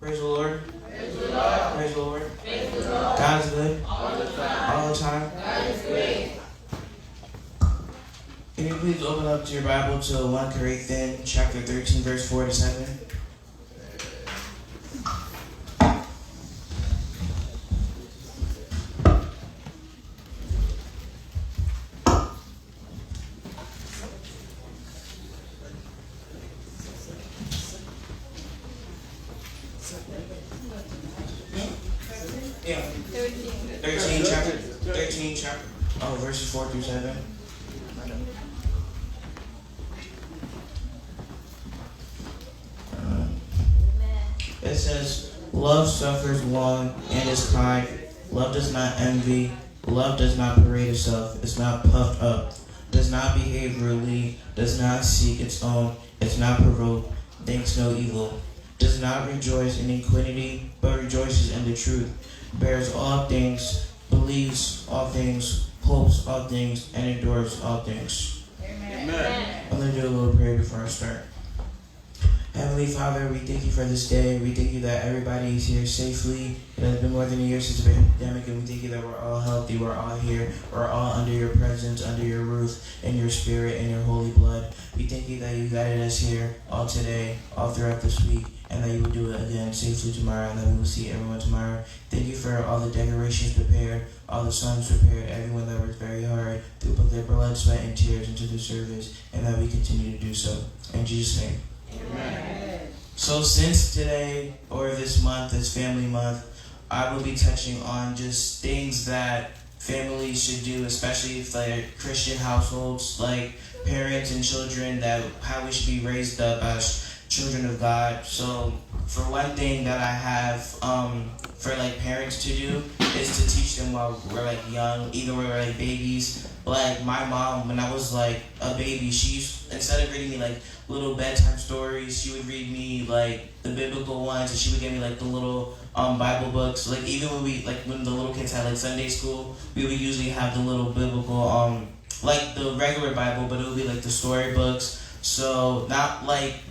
Praise the Lord. Praise the Lord. Praise the Lord. Praise the Lord. God is good. All the time. All the time. God is great. Can you please open up to your Bible to 1 Corinthians chapter 13, verse 4 to 7? Yeah. 13 chapter. Oh, verses 4 through 7. It says, love suffers long and is kind. Love does not envy. Love does not parade itself. Is not puffed up. Does not behave rudely. Does not seek its own. Is not provoked. Thinks no evil. Does not rejoice in iniquity, but rejoices in the truth. Bears all things. Believes all things. Hopes all things. And endures all things. Amen. I'm going to do a little prayer before I start. Heavenly Father, we thank you for this day. We thank you that everybody is here safely. It has been more than a year since the pandemic, and we thank you that we're all healthy, we're all here, we're all under your presence, under your roof, in your spirit, and your holy blood. We thank you that you guided us here all today, all throughout this week, and that you will do it again safely tomorrow, and that we will see everyone tomorrow. Thank you for all the decorations prepared, all the songs prepared, everyone that worked very hard to put their blood, sweat, and tears into the service, and that we continue to do so. In Jesus' name. Amen. So since today, or this month, is Family Month, I will be touching on just things that families should do, especially if they're Christian households, like parents and children, that how we should be raised up as children of God. So for one thing that I have for like parents to do is to teach them while we're like young, either we're like babies. Like my mom, when I was like a baby, she used, instead of reading me like little bedtime stories, she would read me like the biblical ones, and she would give me like the little Bible books. Like even when the little kids had like Sunday school, we would usually have the little biblical like the regular Bible, but it would be like the story books. So not like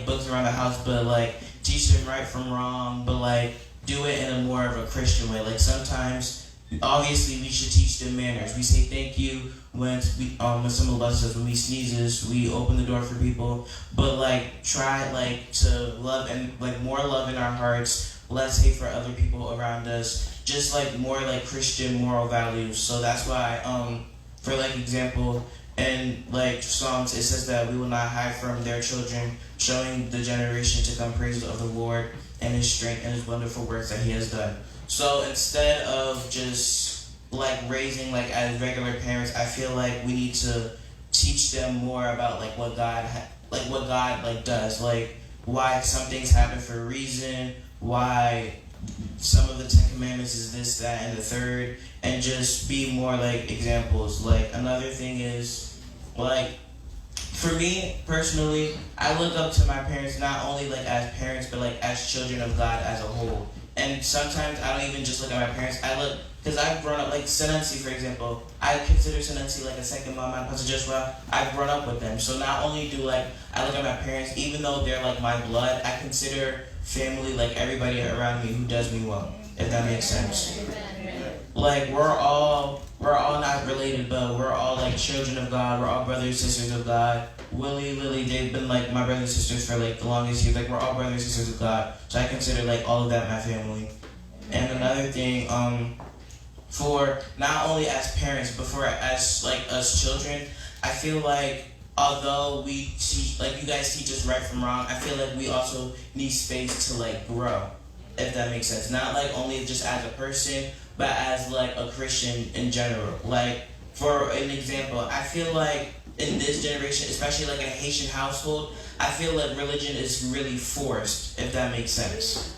books around the house, but like teach them right from wrong, but like do it in a more of a Christian way. Like sometimes, obviously, we should teach them manners. We say thank you when someone loves us. When we sneezes, we open the door for people. But like try like to love and like more love in our hearts, less hate for other people around us. Just like more like Christian moral values. So that's why for like example, in like Psalms, it says that we will not hide from their children, showing the generation to come praises of the Lord and his strength and his wonderful works that he has done. So instead of just like raising like as regular parents, I feel like we need to teach them more about like what God does, like why some things happen for a reason, why some of the 10 Commandments is this, that, and the third, and just be more like examples. Like another thing is like for me personally, I look up to my parents not only like as parents, but like as children of God as a whole. And sometimes I don't even just look at my parents. I look, because I've grown up, like Senansi, for example. I consider Senansi like a second mom and Pastor Joshua. I've grown up with them. So not only do like I look at my parents, even though they're like my blood, I consider family like everybody around me who does me well, if that makes sense. Like we're all not related, but we're all like children of God. We're all brothers and sisters of God. Willie, Lily, they've been like my brothers and sisters for like the longest years. Like we're all brothers and sisters of God. So I consider like all of that my family. And another thing, for not only as parents, but for as like us children, I feel like although we teach, like you guys teach us right from wrong, I feel like we also need space to like grow, if that makes sense. Not like only just as a person, but as like a Christian in general. Like for an example, I feel like in this generation, especially like in a Haitian household, I feel like religion is really forced, if that makes sense.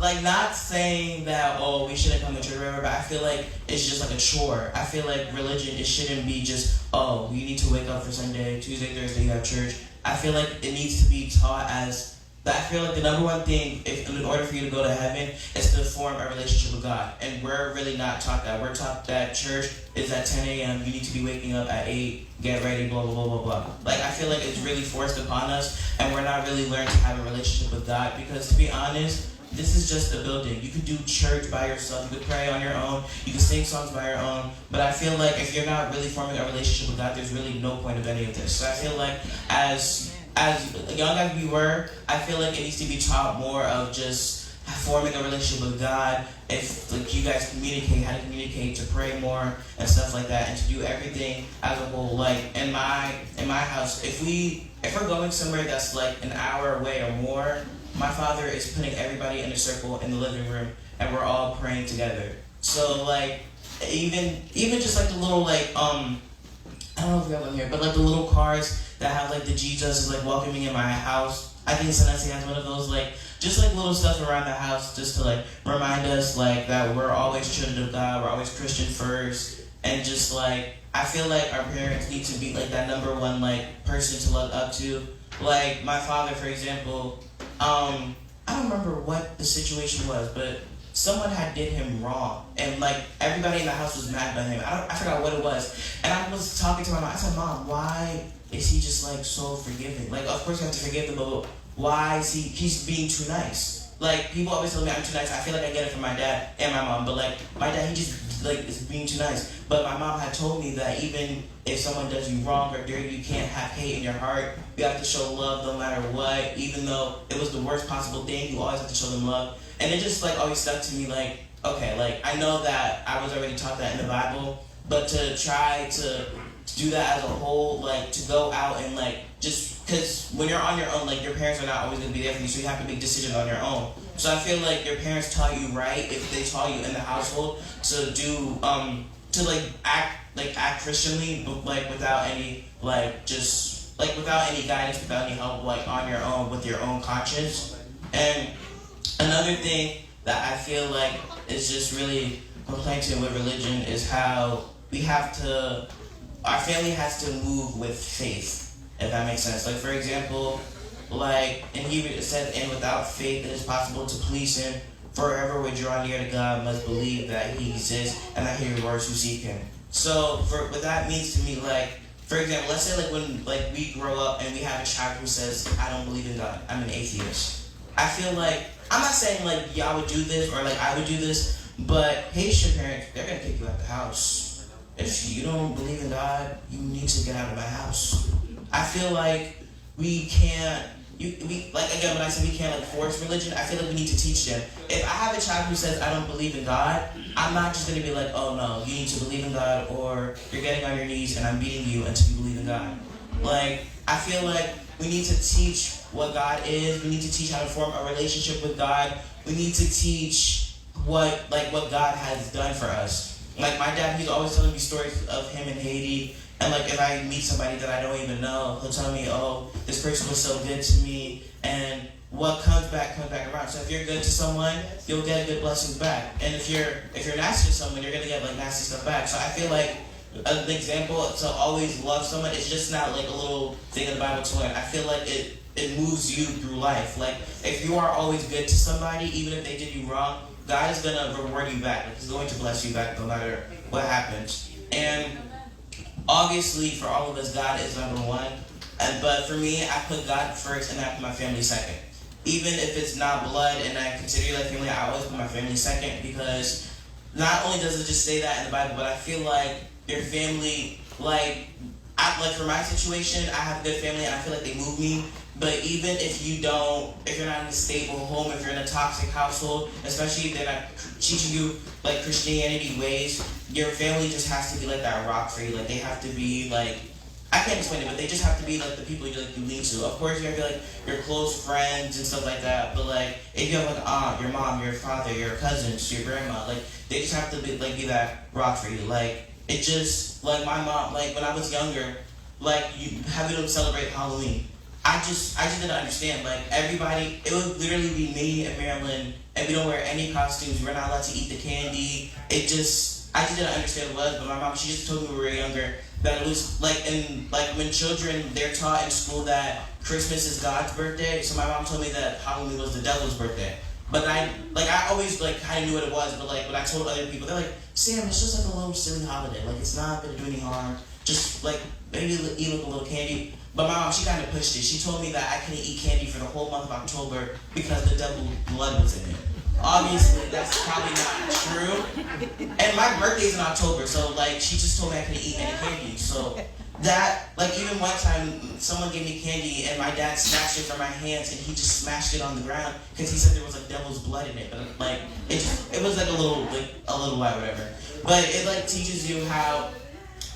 Like not saying that, oh, we shouldn't come to church or whatever, but I feel like it's just like a chore. I feel like religion, it shouldn't be just, oh, you need to wake up for Sunday, Tuesday, Thursday, you have church. I feel like it needs to be taught as But I feel like the number one thing, if in order for you to go to heaven, is to form a relationship with God. And we're really not taught that. We're taught that church is at 10 a.m. You need to be waking up at 8, get ready, blah, blah, blah, blah, blah. Like, I feel like it's really forced upon us, and we're not really learning to have a relationship with God. Because, to be honest, this is just a building. You could do church by yourself. You could pray on your own. You can sing songs by your own. But I feel like if you're not really forming a relationship with God, there's really no point of any of this. So I feel like as young as we were, I feel like it needs to be taught more of just forming a relationship with God. If like you guys communicate, how to communicate, to pray more and stuff like that, and to do everything as a whole. Like in my house, if we're going somewhere that's like an hour away or more, my father is putting everybody in a circle in the living room, and we're all praying together. So like even just like the little like I don't know if we have them here, but like the little cars that have like the Jesus is like welcoming in my house. I think Senesi has one of those, like just like little stuff around the house just to like remind us like that we're always children of God, we're always Christian first, and just like I feel like our parents need to be like that number one like person to look up to. Like my father, for example, I don't remember what the situation was, but someone had did him wrong, and like everybody in the house was mad at him. I forgot what it was, and I was talking to my mom. I said, "Mom, why is he just like so forgiving? Like, of course you have to forgive them, but why is he's being too nice? Like people always tell me I'm too nice. I feel like I get it from my dad and my mom, but like my dad, he just like is being too nice. But my mom had told me that even if someone does you wrong or dirty, you can't have hate in your heart. You have to show love no matter what, even though it was the worst possible thing. You always have to show them love." And it just like always stuck to me like, okay, like I know that I was already taught that in the Bible, but to try to do that as a whole, like to go out and like just because when you're on your own, like your parents are not always going to be there for you, so you have to make decisions on your own. So I feel like your parents taught you right if they taught you in the household to do to act Christianly, but like without any like just like without any guidance, without any help, like on your own with your own conscience. And another thing that I feel like is just really conflicting with religion is how our family has to move with faith, if that makes sense. Like for example, like in Hebrew it says, "And without faith it is possible to please him. For whoever would draw near to God must believe that he exists and that he rewards who seek him." So what that means to me, like for example, let's say like when like we grow up and we have a child who says, "I don't believe in God, I'm an atheist." I feel like, I'm not saying like y'all would do this or like I would do this, but Haitian parents, they're gonna kick you out the house. If you don't believe in God, you need to get out of my house. I feel like we can't, like again, when I say we can't like force religion, I feel like we need to teach them. If I have a child who says I don't believe in God, I'm not just gonna be like, "Oh no, you need to believe in God or you're getting on your knees and I'm beating you until you believe in God." Like, I feel like we need to teach what God is. We need to teach how to form a relationship with God. We need to teach what God has done for us. Like my dad, he's always telling me stories of him in Haiti. And like if I meet somebody that I don't even know, he'll tell me, "Oh, this person was so good to me." And what comes back around. So if you're good to someone, you'll get good blessings back. And if you're nasty to someone, you're gonna get like nasty stuff back. So I feel like an example to always love someone is just not like a little thing in the Bible to learn. I feel like it moves you through life. Like if you are always good to somebody, even if they did you wrong, God is gonna reward you back. Like, he's going to bless you back no matter what happens. And obviously for all of us, God is number one. But for me, I put God first and I put my family second. Even if it's not blood and I consider you like family, I always put my family second, because not only does it just say that in the Bible, but I feel like your family, like for my situation, I have a good family and I feel like they move me. But even if you're not in a stable home, if you're in a toxic household, especially if they're not teaching you like Christianity ways, your family just has to be like that rock for you. Like they have to be like, I can't explain it, but they just have to be like the people you lean to. Of course, you have to be like your close friends and stuff like that. But like if you have like an aunt, your mom, your father, your cousins, your grandma, like they just have to be that rock for you. Like it just like my mom, like when I was younger, like you having them celebrate Halloween. I just didn't understand. Like everybody, it would literally be me and Marilyn, and we don't wear any costumes. We're not allowed to eat the candy. I just didn't understand what it was. But my mom, she just told me when we were younger that it was like in like when children they're taught in school that Christmas is God's birthday. So my mom told me that Halloween was the devil's birthday. But I always like kind of knew what it was. But like when I told other people, they're like, Sam, it's just like a little silly holiday. Like it's not gonna do any harm. Just like maybe eat like a little candy. But my mom, she kind of pushed it. She told me that I couldn't eat candy for the whole month of October because the devil blood was in it. Obviously, that's probably not true. And my birthday's in October, so like she just told me I couldn't eat any candy. So that, like even one time, someone gave me candy and my dad snatched it from my hands and he just smashed it on the ground because he said there was like devil's blood in it. But like it was like a little white, whatever. But it like teaches you how.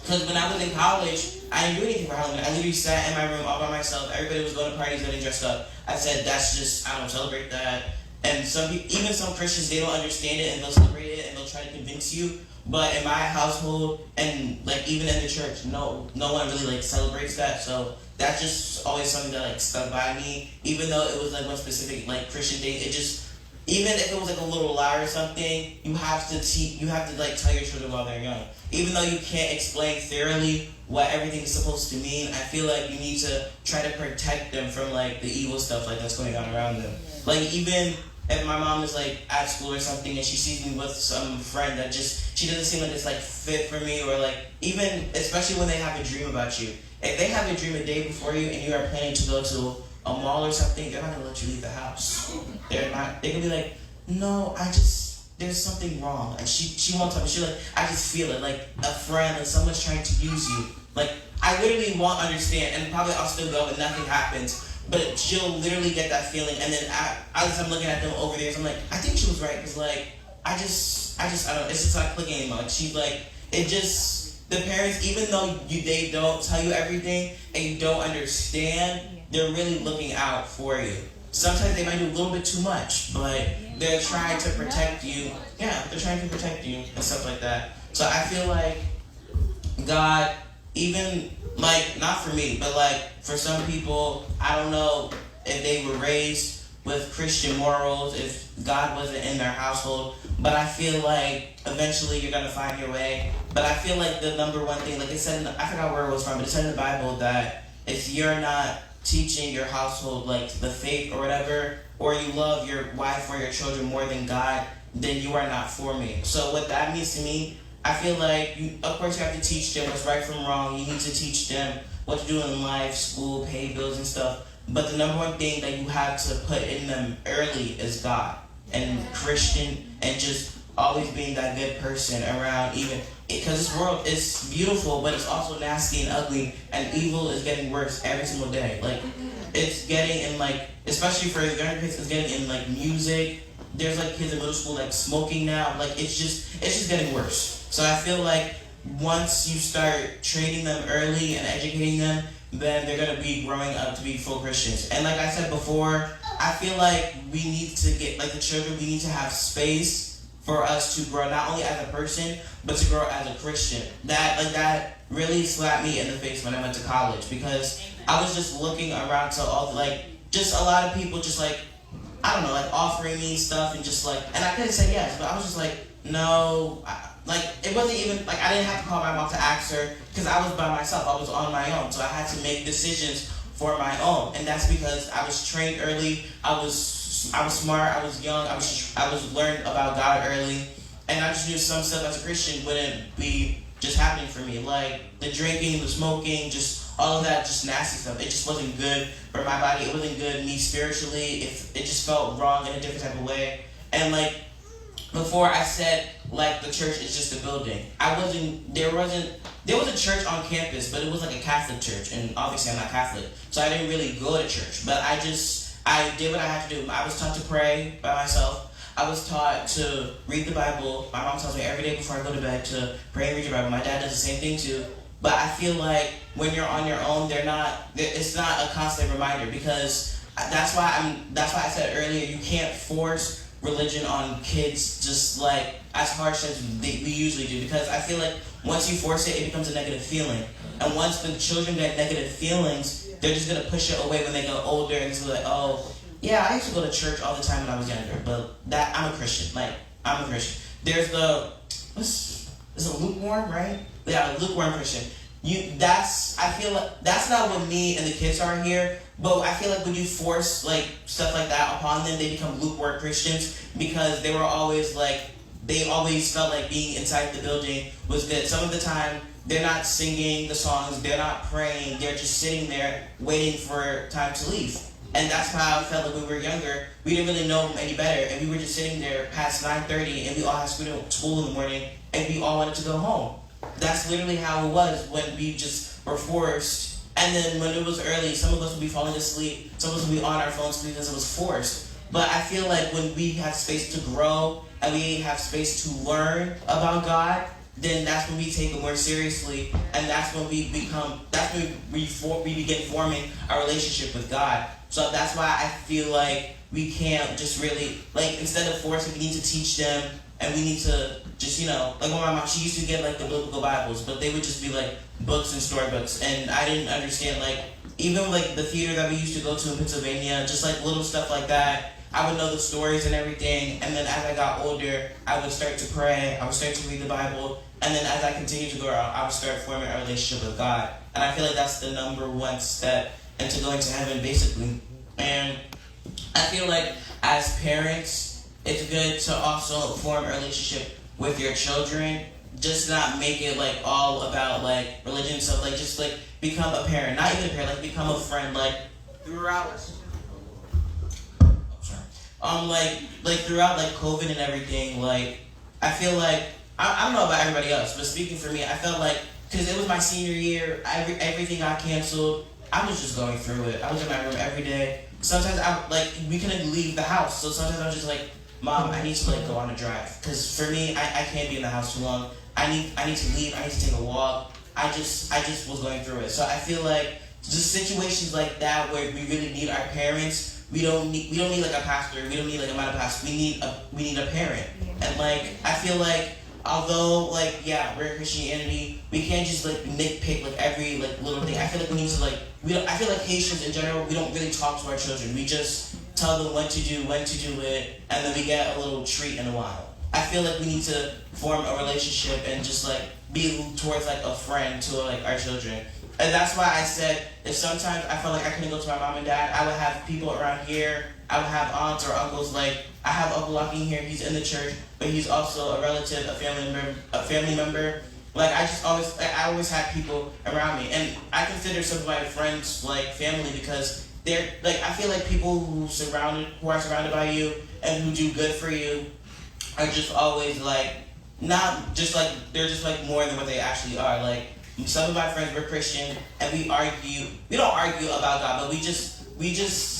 Because when I was in college, I didn't do anything for Halloween. I literally sat in my room all by myself. Everybody was going to parties, getting dressed up. I said, that's just, I don't celebrate that. And some people, even some Christians, they don't understand it and they'll celebrate it and they'll try to convince you. But in my household and like even in the church, no one really like celebrates that. So that's just always something that like stuck by me. Even though it was like one specific like Christian thing, it just, even if it was like a little lie or something, you have to like tell your children while they're young. Even though you can't explain thoroughly what everything is supposed to mean, I feel like you need to try to protect them from like the evil stuff like that's going on around them. Like even if my mom is like at school or something and she sees me with some friend that she doesn't seem like it's like fit for me, or like even especially when they have a dream about you. If they have a dream a day before you and you are planning to go to a mall or something, they're not gonna let you leave the house. They're gonna be like, no, there's something wrong. And she won't tell me. She's like, I just feel it. Like a friend, like someone's trying to use you. Like I literally won't understand, and probably I'll still go and nothing happens. But she'll literally get that feeling, and then as I'm looking at them over there, so I'm like, I think she was right, because like I don't know. It's just not clicking anymore. Like she's like, the parents, even though they don't tell you everything and you don't understand, they're really looking out for you. Sometimes they might do a little bit too much, but they're trying to protect you. Yeah, they're trying to protect you and stuff like that. So I feel like God, even like, not for me, but like for some people, I don't know if they were raised with Christian morals, if God wasn't in their household, but I feel like eventually you're gonna find your way. But I feel like the number one thing, like it said, I forgot where it was from, but it said in the Bible that if you're not teaching your household like the faith or whatever, or you love your wife or your children more than God, then you are not for me. So what that means to me, I feel like of course you have to teach them what's right from wrong. You need to teach them what to do in life, school, pay bills and stuff. But the number one thing that you have to put in them early is God and Christian, and just always being that good person around, even because this world is beautiful, but it's also nasty and ugly, and evil is getting worse every single day. Like it's getting in like, especially for younger kids, it's getting in like music. There's like kids in middle school like smoking now. Like it's just getting worse. So I feel like once you start training them early and educating them, then they're gonna be growing up to be full Christians. And like I said before, I feel like we need to get, like the children, we need to have space for us to grow not only as a person, but to grow as a Christian. That really slapped me in the face when I went to college, because I was just looking around to all just a lot of people just like, I don't know, like offering me stuff and just like, and I couldn't say yes, but I was just like, no, like it wasn't even, like I didn't have to call my mom to ask her, because I was by myself, I was on my own, so I had to make decisions for my own, and that's because I was trained early, I was smart, I was young, I was learned about God early, and I just knew some stuff as a Christian wouldn't be just happening for me, like the drinking, the smoking, just all of that, just nasty stuff. It just wasn't good for my body. It wasn't good me spiritually. It just felt wrong in a different type of way. And like before, I said like the church is just a building. There was a church on campus, but it was like a Catholic church, and obviously I'm not Catholic, so I didn't really go to church. But I did what I had to do. I was taught to pray by myself. I was taught to read the Bible. My mom tells me every day before I go to bed to pray and read your Bible. My dad does the same thing too. But I feel like when you're on your own, it's not a constant reminder, because that's why I said earlier, you can't force religion on kids just like as harsh as we usually do, because I feel like once you force it, it becomes a negative feeling. And once the children get negative feelings, they're just going to push it away when they get older, and it's like, oh, yeah, I used to go to church all the time when I was younger, but I'm a Christian. Like, I'm a Christian. There's is it lukewarm, right? Yeah, lukewarm Christian. I feel like that's not what me and the kids are here. But I feel like when you force like stuff like that upon them, they become lukewarm Christians because they were always like they always felt like being inside the building was good. Some of the time they're not singing the songs, they're not praying, they're just sitting there waiting for time to leave. And that's how I felt like when we were younger. We didn't really know any better, and we were just sitting there past 9:30, and we all had school in the morning, and we all wanted to go home. That's literally how it was when we just were forced. And then when it was early, some of us would be falling asleep, some of us would be on our phones because it was forced. But I feel like when we have space to grow and we have space to learn about God, then that's when we take it more seriously, and that's when we begin forming our relationship with God. So that's why I feel like we can't just really, like, instead of forcing, we need to teach them, and we need to just, like when my mom, she used to get like the biblical Bibles, but they would just be like books and storybooks, and I didn't understand, like, even like the theater that we used to go to in Pennsylvania, just like little stuff like that. I would know the stories and everything, and then as I got older, I would start to pray, I would start to read the Bible, and then as I continued to grow out, I would start forming a relationship with God. And I feel like that's the number one step into going to heaven, basically. And I feel like as parents, it's good to also form a relationship with your children. Just not make it like all about like religion and stuff. Like just like become a parent, not even a parent, like become a friend. Like throughout, like throughout like COVID and everything. Like I feel like I don't know about everybody else, but speaking for me, I felt like because it was my senior year, everything got canceled. I was just going through it. I was in my room every day. Sometimes we couldn't leave the house, so sometimes I was just like, Mom, I need to like go on a drive, because for me, I can't be in the house too long. I need to leave. I need to take a walk. I just was going through it. So I feel like just situations like that where we really need our parents. We don't need like a pastor. We don't need like a minor pastor. We need a parent. And like I feel like although like yeah, we're Christianity, we can't just like nitpick like every like little thing. I feel like we need to like I feel like Haitians in general, we don't really talk to our children. We just tell them what to do, when to do it, and then we get a little treat in a while. I feel like we need to form a relationship and just like be towards like a friend to like our children. And that's why I said if sometimes I felt like I couldn't go to my mom and dad, I would have people around here. I would have aunts or uncles. Like I have Uncle Locking here. He's in the church, but he's also a relative, a family member. Like I always have people around me, and I consider some of my friends like family because they're like I feel like people who are surrounded by you and who do good for you are just always like not just like they're just like more than what they actually are. Like some of my friends were Christian, and we don't argue about God, but we just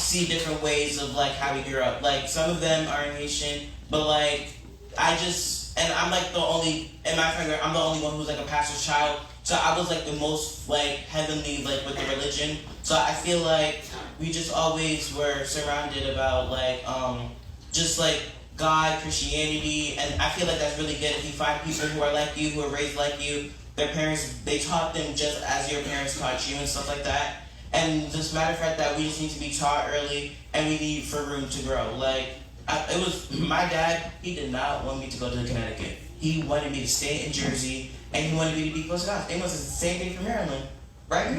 see different ways of like how we grew up. Like some of them are Haitian, but like I'm like the only in my friend group, I'm the only one who's like a pastor's child. So I was like the most like heavenly like with the religion. So I feel like we just always were surrounded about like just like God, Christianity, and I feel like that's really good if you find people who are like you, who are raised like you. Their parents, they taught them just as your parents taught you and stuff like that. And just matter of fact that we just need to be taught early, and we need for room to grow. Like it was my dad. He did not want me to go to Connecticut. He wanted me to stay in Jersey, and he wanted me to be close to us. He wants the same thing for Maryland, right?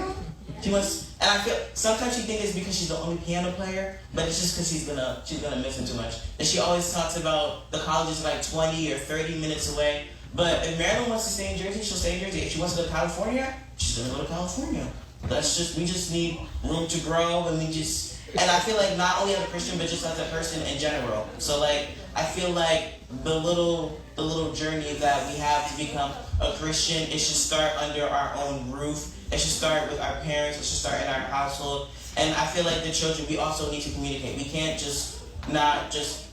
She wants, and I feel sometimes she thinks it's because she's the only piano player, but it's just because she's gonna miss him too much. And she always talks about the colleges like 20 or 30 minutes away. But if Maryland wants to stay in Jersey, she'll stay in Jersey. If she wants to go to California, she's gonna go to California. We just need room to grow, and and I feel like not only as a Christian, but just as a person in general. So like, I feel like the little journey that we have to become a Christian, it should start under our own roof. It should start with our parents. It should start in our household. And I feel like the children, we also need to communicate. We can't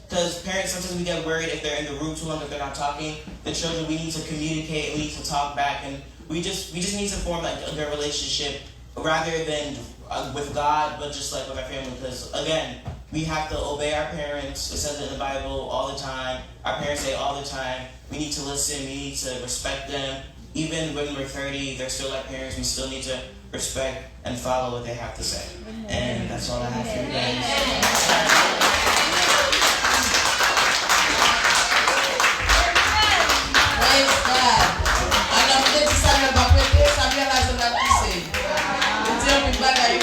because parents, sometimes we get worried if they're in the room too long, if they're not talking. The children, we need to communicate, we need to talk back, and we just need to form like a good relationship rather than with God, but just like with our family. Because again, we have to obey our parents. It says it in the Bible all the time. Our parents say all the time. We need to listen. We need to respect them. Even when we're 30, they're still our parents. We still need to respect and follow what they have to say. And that's all I have for you guys. Praise God. And I'm going to stand back with this. I realize that bagaille.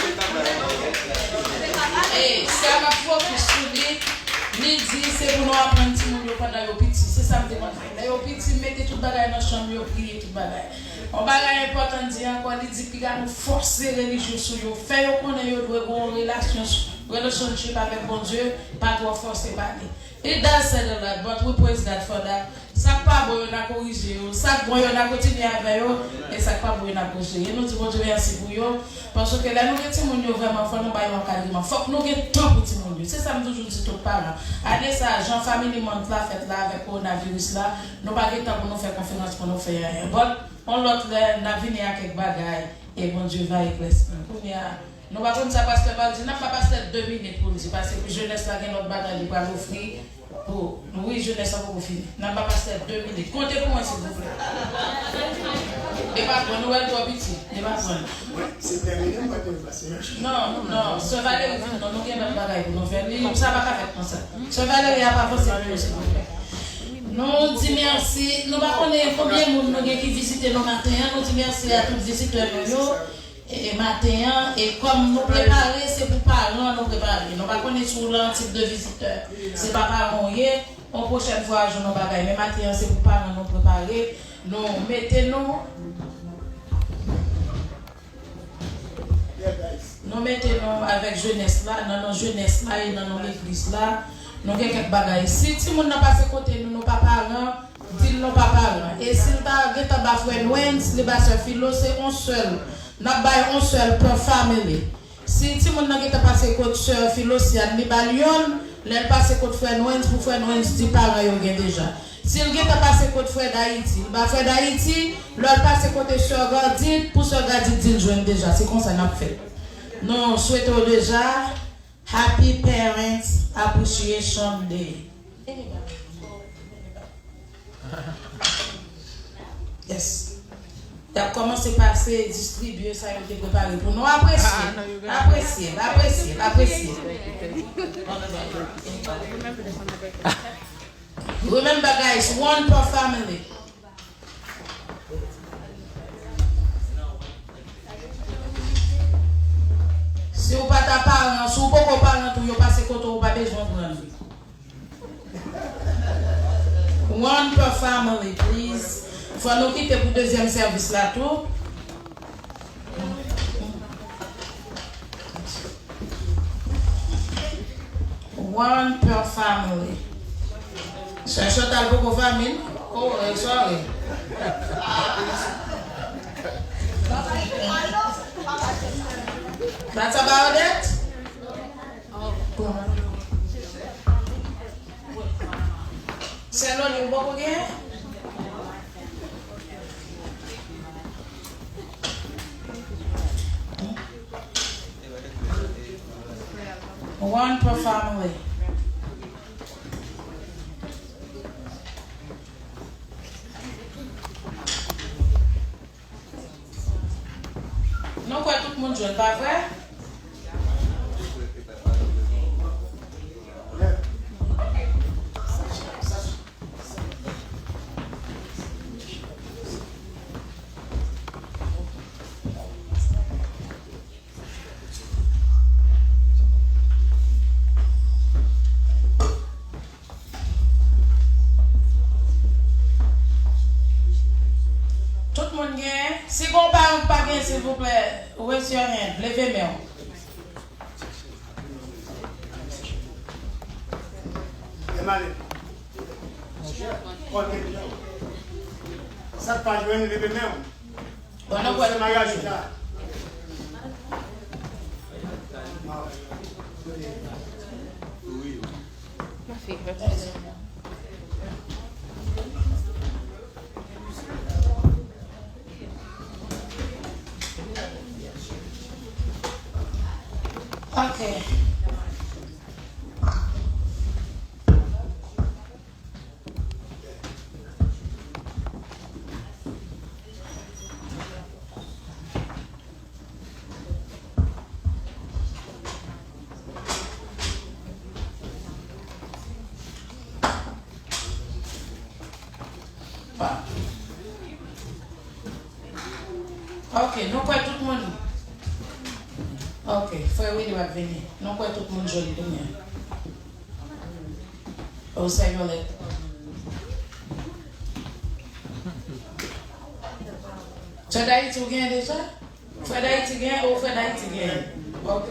Et ça m'a focus sur lui. Lui dit c'est pour nous apprendre petit monde pendant le petit. C'est ça me demande. Là au petit mettez tout bagaille dans la chambre, prier tout bagaille. On bagaille important dire encore, il dit qu'il a nous forcer religieux sur yo. Fait yo connaît yo doit avoir une relationship avec bon Dieu, pas trop forcer parler. It does say that, but we praise God for that. Ça pas bon on a corrigé, ça bon on a continué avec eux et ça pas bon on a corrigé. Et nous disons Dieu merci pour eux parce que là nous petit monde vraiment faut nous bailler encadrement. Faut que nous gagne temps pour petit monde. C'est ça me toujours dit tout parents. Allez ça Jean famille monte là fait là avec coronavirus là, nous pas gagne temps pour nous faire conférence pour nous faire rien. Bon, on l'autre là n'a venu à quelque bagaille et bon Dieu va éclaircir. Nous ne pouvons pas pasteur pas dire, n'a pas pasteur 2 minutes pour dire parce que jeunesse là gagne notre bagaille pour offrir. Oh, oui, jeunesse ça pour finir. N'a pas pasteur 2 minutes. Comptez pour moi s'il vous plaît. Et pas pour nous elle doit petit. Et pas pour. C'est terminé moi de passer. Non, ce Valérie non nous gagne notre bagaille pour nous faire. Ça va pas faire comme ça. Ce Valérie a pas pensé pour s'il vous plaît. Nous disons merci. Nous ne connaissons pas combien de monde qui visitent nos matins. Nous disons merci à tous les visiteurs et matin. Et comme nous préparer, c'est pour parents nous préparer. Nous ne connaissons pas le type de visiteur. Ce n'est pas parents. On prochaine fois, je nous bagaille. Mais matin, c'est pour parents nous préparer. Nous mettons nous mettons avec jeunesse là, dans nos jeunesse là et dans nos églises là. Nous avons quelques bagailles. Si tout le monde n'a pas passé côté nous, nos parents, dis-nous pas parents. Et si nous avons bafoué nous, les basseurs philo, c'est un seul. Nous avons un seul per famille. Si tout le monde n'a pas passé côté sœur philo, c'est un Libalion, les passé côté frère nous, pour frère nous, dit parents déjà. Si nous avons passé côté frère d'Haïti, le frère d'Haïti, leur passé côté sœur Gardine, pour sœur Gardine, dit joindre déjà. C'est comme ça nous avons fait. Nous souhaitons déjà Happy Parents Appreciation Day. Yes. Tu as commencé par se distribuer ça et te préparer pour nous apprécier. Remember guys, one per family. Si vous n'avez pas de parents, si vous n'avez pas de parents, vous passez côté, vous n'avez pas besoin de prendre. One per family, please. Il faut nous quitter pour le deuxième service là tout. One per family. C'est un total pour vos familles. Oh, sorry. That's about it? C'est l'on you walk again? One per family. Non, quoi, tout le monde joue, pas vrai? Si vous parlez pas bien, s'il vous plaît, raise your hand, levez main. Ça pas jouer lever main. On a quoi de mariage là? Oui. Ma fille. Okay. Ok, nous quoi tout le monde? Ok, frère Willy va venir. Non, quoi, tout le monde joli, de bien. Au Seigneur, tu as d'Haïti ou bien déjà? Frère d'Haïti gagne ou frère d'Haïti gagne? Ok.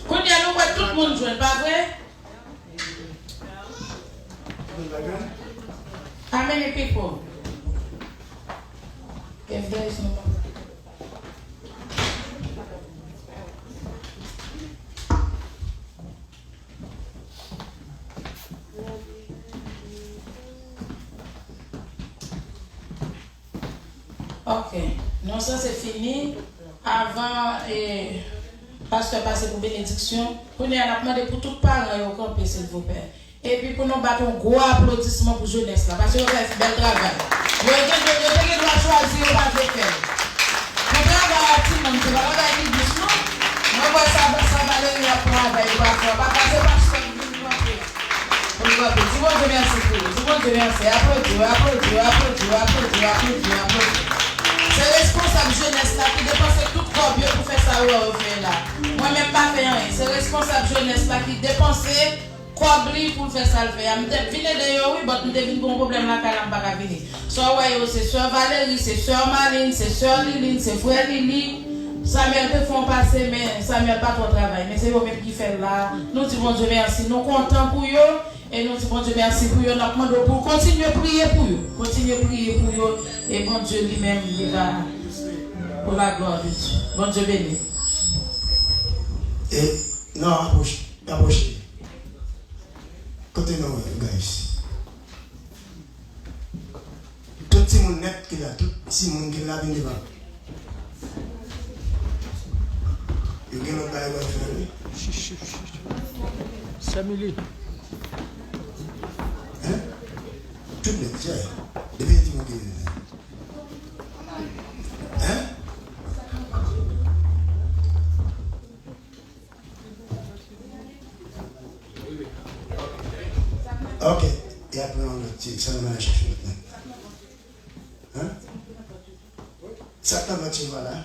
Quand il y a nous, quoi, tout le monde joue, pas vrai? How many people? If there is no more. Ok, non, ça c'est fini. Avant, pasteur passer pour bénédiction, pour nous demandé pour tout parents au camp, s'il vous plaît. Et puis pour nous battre un gros applaudissement pour jeunesse là, parce que vous faites un bel travail. Vous avez droit choisir, vous avez fait. Vous travaillez à tout le monde, vous avez à l'église, non? Moi, ça va aller à travail, vous va faire. Pas passer par ce que vous voulez. Dis bon Dieu merci pour vous. Dis bon Dieu merci. Applaudis. C'est responsable jeunesse là qui dépense tout corps pour faire ça ou faire là. Moi-même pas fait rien. C'est responsable jeunesse là qui dépense corps pour faire ça le faire. Je viens d'ailleurs, oui, mais je viens pour un problème là quand je pas venir. Soit ouais, c'est sœur Valérie, c'est sœur Marine, c'est sœur Liline, c'est frère Lili. Samuel te font passer, mais Samuel pas trop travail. Mais c'est eux-mêmes qui fait là. Nous disons bon Dieu merci. Nous comptons pour eux. Et nous disons bon Dieu merci pour eux. Nous demandons pour continuer à prier pour eux. Continuer à prier pour eux. Et bon Dieu lui-même, il va pour la gloire de Dieu. Bon Dieu béni. Et non, approche. Côté nous, guys. Tout le monde net qui là, tout le monde qui là, vient devant. You get up by my family. Samili. Hein? Tout le monde, tiens. Depuis que tu m'as dit. Hein? Ok. Et après, on va dire, ça va chercher maintenant. Hein? Ça va tu vas là.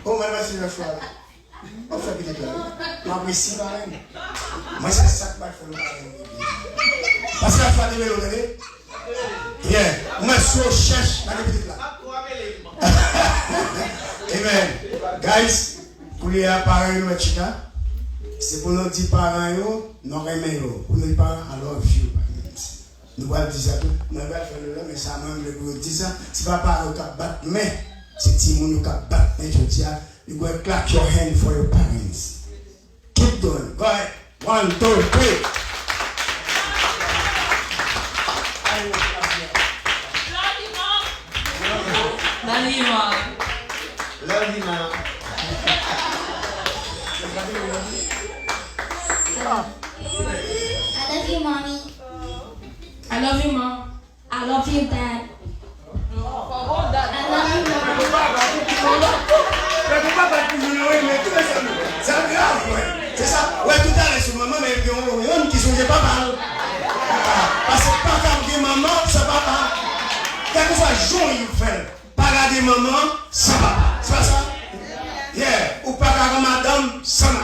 Oh, madame, c'est la fois. On fait petit là. Ma si marraine. Moi, c'est ça que je fais. Parce que la fois de vélo, yeah. Moi, je cherche la petite là. Amen. Guys, pour les parents, c'est pour nos 10 parents, nous aimons. Pour nos parents, I love you. Nous allons dire ça tout. Nous allons faire le mais ça même le dire ça. C'est pas parents qui battent, mais c'est Timon qui battent. Mais je dis, you go clap your hand for your parents. Keep doing. Go ahead. 1, 2, 3. Love you, Mom. I love you, Mommy. I love you, Mom. I love you, Dad. I love you, Mom. C'est ça. Ouais, tout à l'heure, sur maman, mais il y a un qui sont pas mal. Parce que pas regarder maman, ça va pas. Quel que soit le jour il fait, pas regarder maman, ça va pas. C'est pas ça? Yeah. Ou pas regarder madame, ça va pas.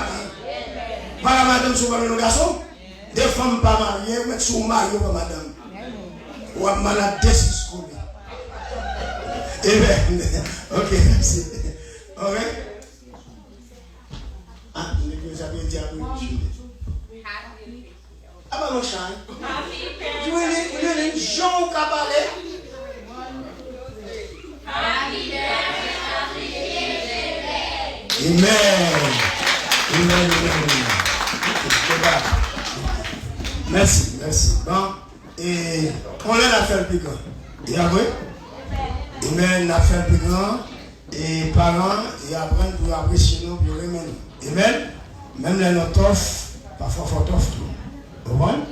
Pas regarder madame sur le garçon. Des femmes pas mariées, mais sur mariées pas madame. Ou à malade school. Eh bien, ok, merci. Ok? Ah, vous avez dit à vous. Ah, bah, mon chat. Tu veux les gens qui parlent? Amen. Merci. Bon, et on l'a fait le plus grand. Et après? Amen, la fait le plus grand. Et parents, et apprendre pour apprécier nous, pour aimer nous. Amen. Même les notes off, parfois faut off tout. Vous comprenez?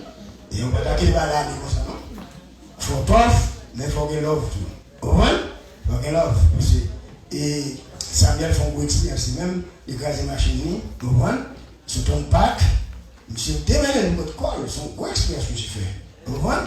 Et on va attaquer les balades comme ça, non? Faut off, mais faut que love tout. Vous comprenez? Faut que love. Et Samuel fait un gros expérience, même, il crase les machines, vous comprenez? Sur ton pack, monsieur démêlé de votre corps, c'est un gros expérience que j'ai fait. Vous comprenez?